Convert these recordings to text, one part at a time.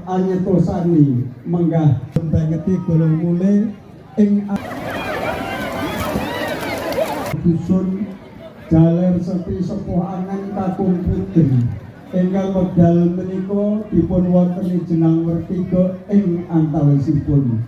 anyetosani menggah bangeti golong mulai ing dusun Jaler Seti Sepuh Angen Kakung Putri ingkang wekdal menika dipun wonteni jenang wertiga ing antawisipun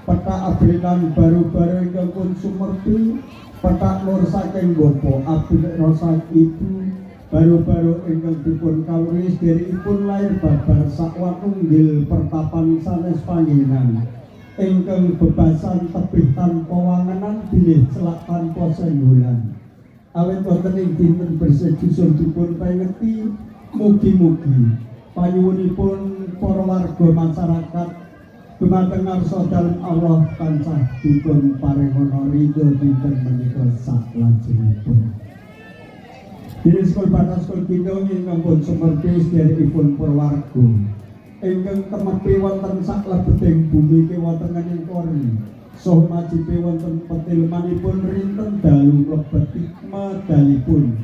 petak abrilan baru-baru ingkang pun sumerti petak nur saking bapa abdi rasa ibu baru-baru ingkang dipun kawruhi deripun lair babar sakwatunggil pertapan sanes panjenengan ingkang bebasan tebih tanpa wangenan bilih celak tanpa senggolan awet wonten ing dinten bersedusun dipun pangeti mugi-mugi panyuwunipun para warga masyarakat dumateng ngarsa dalem Allah tansah dipun paringana ridho dinten menika saklajengipun. Dene Sekolah Batas Sekolah Kidung ingkang pun sumerti sedherekipun para warga ingkang temepi wonten saklebeting bumi kewontenaning kori saha majipe wonten petilmanipun rinten dalu mlebet medalipun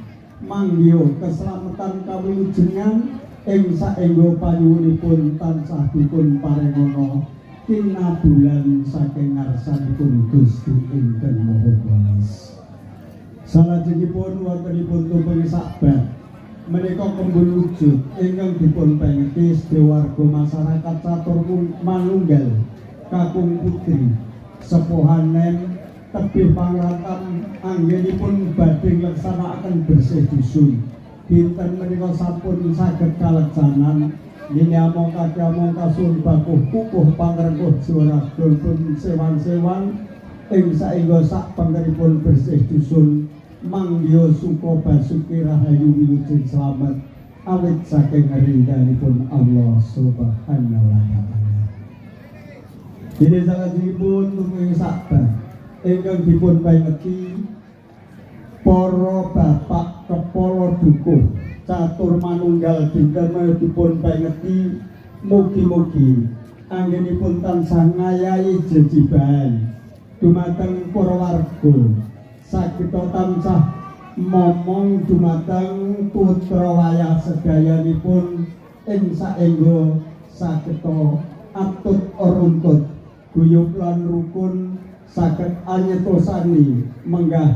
manggih keselamatan kawilujengan ing saengga panyuwunipun tansah dipun paringana kinabulan saking ngarsanipun Gusti ingkang Maha Kuwasa. Salajengipun wontenipun tumpeng sabat menika kembul wujud ingkang dipun pangeti warga masyarakat catur manunggal Kakung Putri sepuhanen tebih pangratan anggenipun badhe nglaksanakaken bersih dusun dinten menika sampun saged kaleksanan ninamong kakemong kasun bakuh kukuh pangrengkuh juara pun sewan-sewan ing saengga sak panggenipun bersih dusun manggya suka basuki rahayu wilujeng slamet awit saking ridhanipun Allah Subhanahu wa taala. Dene salajengipun tuming sabat ingkang dipun pangeti para bapak kepala dukuh catur manunggal dinten dipun pangeti mugi-mugi anggenipun tansah ngayahi jejiban dumateng para warga sageta tansah momong dumateng putra wayah sedayanipun ing saengga sageta atut runtut guyub lan rukun saged anyetosani menggah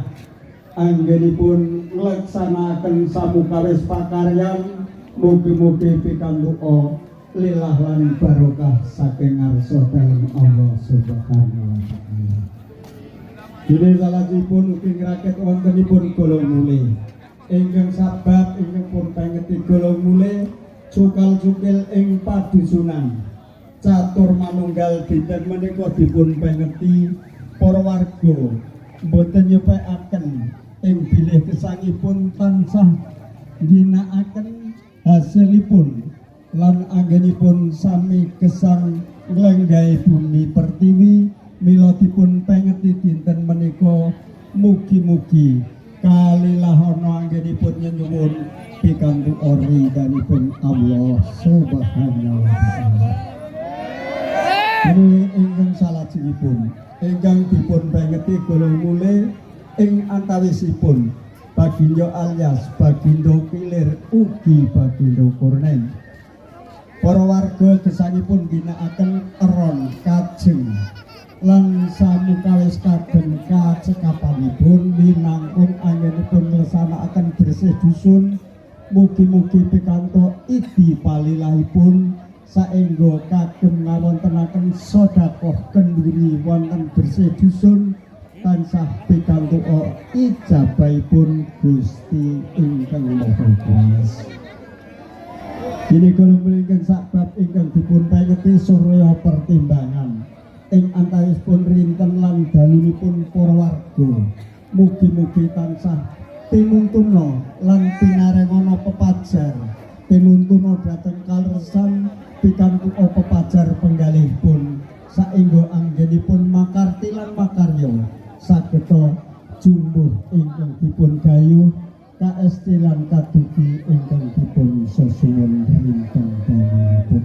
anggenipun nglaksanakaken samukawis pakaryan mugi-mugi pikantuk lillah lan barokah saking ngarsa dalem Allah Subhanahu wa taala. Dene salajengipun ugi ngrakit wontenipun golong mulih ingkang sabat ingkang pun pangeti golong mulih cukal-cukil ing padusunan catur manunggal dinten menika dipun pangeti para warga boten nyepekaken ing bilih gesangipun tansah ginakaken hasilipun lan anggenipun sami gesang nglenggahi bumi pertiwi mila dipun pangeti dinten menika mugi-mugi kalilahana anggenipun nyuwun pikantuk ridhanipun Allah Subhanahu wa taala. Ini ingkang salajengipun ingkang dipun pangeti golong mulih ing antawisipun Bagindo alias Bagindo Pilir ugi Bagindo Kurnen. Para warga gesangipun ginakaken eron kajeng lan samukawis kagem kacekapanipun minangkung anggenipun nglaksanakaken bersih dusun mugi-mugi pikantuk idi palilahipun saengga kagem ngawontenaken sedekah kenduri wonten bersih dusun tansah pikantuk ijabahipun Gusti ingkang Maha Kuwasa. Dene golong ingkang sakbab ingkang dipun pangeti surya pertimbangan ing antawisipun rinten lan dalunipun para warga mugi-mugi tansah tinuntuna lan pinarengana pepajar tinuntuna dhateng kaleresan pikantuk pepajar penggalihipun saengga anggenipun makarti lan makarya sageta jumbuh ingkang dipun gayuh kaesti lan kadugi ingkang dipun sesuwun rinten dalunipun.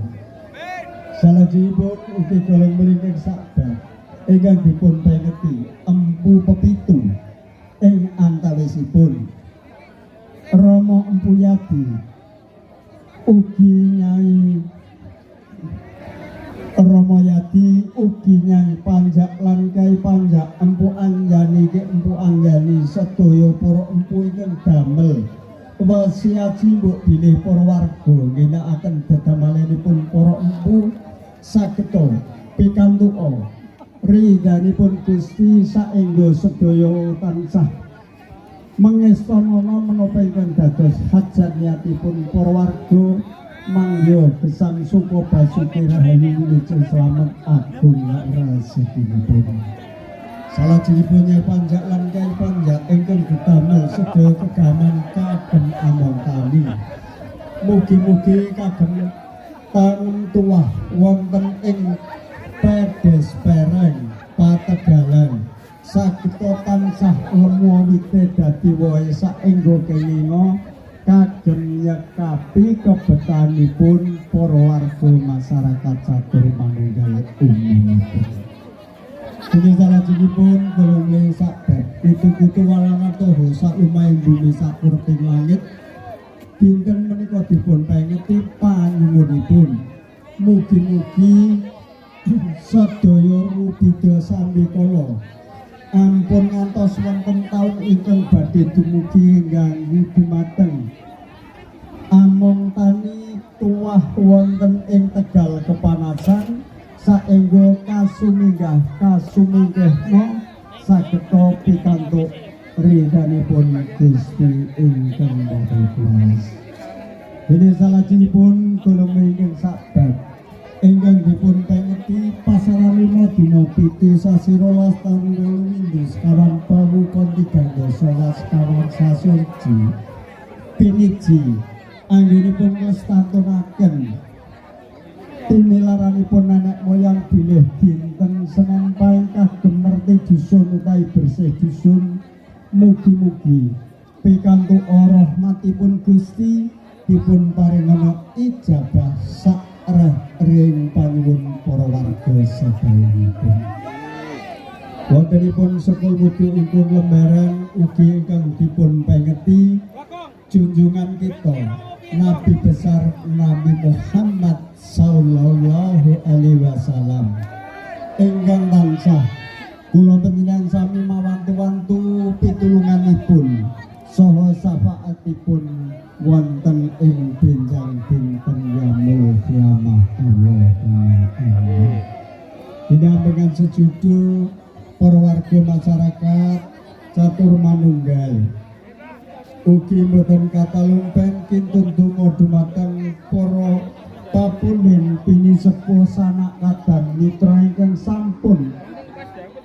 Salajengipun ugi golong mlingking sabat ingkang dipun pangeti Empu Pepitu ing antawisipun Rama Empu Yadi ugi Nyai Ramayadi ugi nyai panjak lan kai panjak empu anjani ke empu anjani sedaya para empu ingkang damel wasiaji mbok bilih para warga ngginakaken dedamalenipun para empu sageta pikantuka ridhanipun Gusti saengga sedaya tansah mengestanana menapa ingkang dados hajatipun para warga mangya gesang suka basuki rahayu wiluju slamet agung rasidipun. Salajengipun nyai panjak lan kai panjak ingkang damel sedaya kegaman kagem among kami. Mugi-mugi kagem tangan tuah wonten ing pedes pereng pategalan sageta tansah lemu wite dadi wohe saengga kenging kagem nyekapi kebetanipun para warga masyarakat catur manunggal umumipun. Dene salajengipun golonge sakbab pitu-pitu walangan toho salumaing bumi sakurting langit dinten menika dipun pengeti panyuwunipun. Mugi-mugi sedaya rubida sambikala ampun ngantos wonten taun ingkang badhe dumugi ngganggu dumateng among tani tuah wonten ing Tegal kepanasan saengga kasumingkehna sageta pikantuk ridhanipun Gusti ingkang dados. Dene salajengipun golongan ingkang sakbab ingkang dipun pengeti pasaranipun dina 7 sasi 12 taun 2000 kawan pawu kontigan dasa kawan sasurji piniji anggenipun ngestatunaken tinilaranipun nenek moyang bilih dinten Senin paing kagem merti dusun utawi bersih dusun. Mugi-mugi pikantuk rahmatipun Gusti dipun paringana ijabah sak ring panyuwun para warga sedayanipun. Wontenipun sekul mugi ingkang lembaran ugi ingkang dipun pengeti junjungan kita Nabi besar Nabi Muhammad sallallahu alaihi wasallam ingkang tansah kula panjenengan sami mawantu-wantu pitulunganipun saha syafaatipun wonten ing benjang dinten yaumul qiyamah. Allahumma amin. Dengan sejudu para warga masyarakat catur manunggal ugi mboten katalumpen kintun donga dumateng para papunden pinisepuh sanak kadang mitra ingkang sampun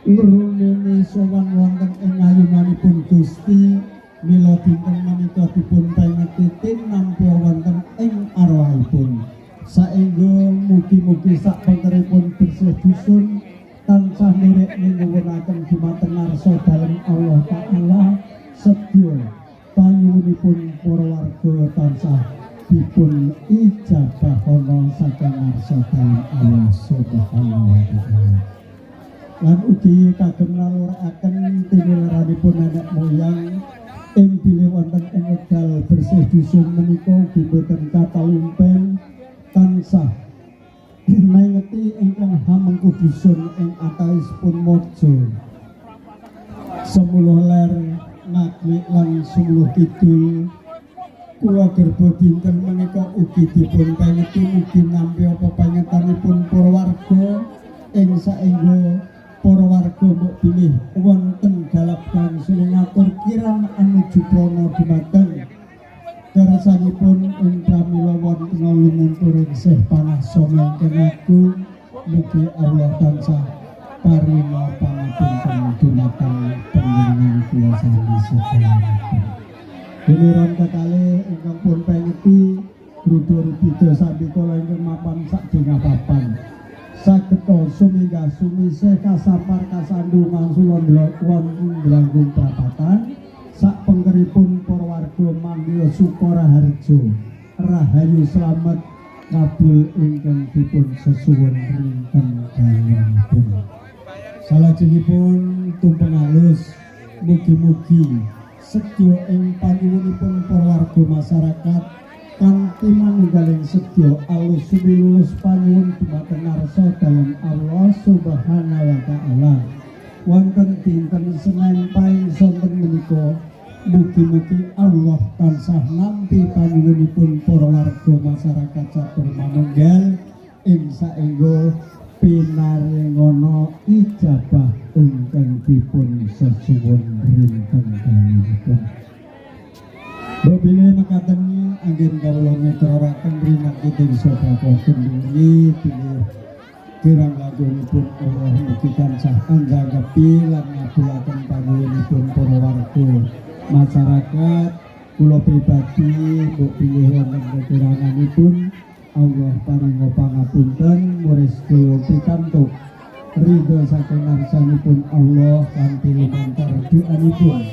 ngruneni sowan wonten ing ayunanipun Gusti. Mila dinten menika dipun pengeti tinampi wonten ing arwahipun saengga mugi-mugi sak pangeripun bersih dusun tansah nirek nyuwunaken dumateng ngarsa dalem Allah Ta'ala sedya panyuwunipun para warga tansah dipun ijabah ana saking ngarsa dalem Allah Subhanahu wa Ta'ala. Lan ugi kagem naluraken tinilaranipun nenek moyang ing bilih wonten ing wekdal bersih dusun menika ugi boten katalumpen tansah mengeti ingkang hamengku dusun ing atalisipun mojo 10 ler ngaglik lan 10 kidul kula gerbo dinten menika ugi dipun pengeti mugi nampi pepangetanipun para warga ing saengga para warga mbok bilih wonten galap gangsing ngatur kirang anuju prana dumateng kersanipun ing pramila wonten lumuntur isih panas somengken agung. Mugi Allah tansah paringa pangapunten dumateng panjenengan kula sami sedaya. Duluran kekalih ingkang pun pengeti rudur bida sambikala ingkang mapan sadaya papan sageta suminggah sumisih kasapar kasandungan sulon wonten Blanggung Prapatan sak pengkeripun para warga mangya Sukara Harjo rahayu slamet kabul ingkang dipun sesuwun rinten dalemipun. Salajengipun tumpeng alus mugi-mugi sedya ing panyuwunipun para warga masyarakat kanthi manunggaling sedya alus lulus panyuwun dumateng ngarsa dalem Allah Subhanahu wa taala. Wonten dinten Senin paing sonten menika mugi-mugi Allah tansah nampi panyuwunipun para warga masyarakat catur manunggal ing saengga pinaringono ijabah ingkang dipun sesuwun rinten dalipun. Bobile mekaten anggen kawula ngetaraken rinake ing sedaya kenduri bilih kirang langkungipun Allah mugi tansah anjagapi lan ngabulaken panyuwunipun para warga masyarakat. Kula pribadi mbok pilih wonten kekuranganipun Allah paringa pangapunten murestu pikantuk ridho saking ngarsanipun Allah kanthi lumantar doanipun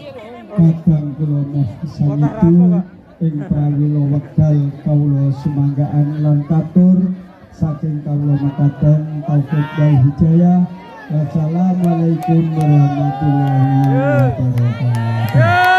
kadang kula mohsanitu ing prawila wekdal kawula sumanggaan lan katur saking kawula makaten taufik wal hidayah. Wassalamualaikum warahmatullahi wabarakatuh.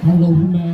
Allahumma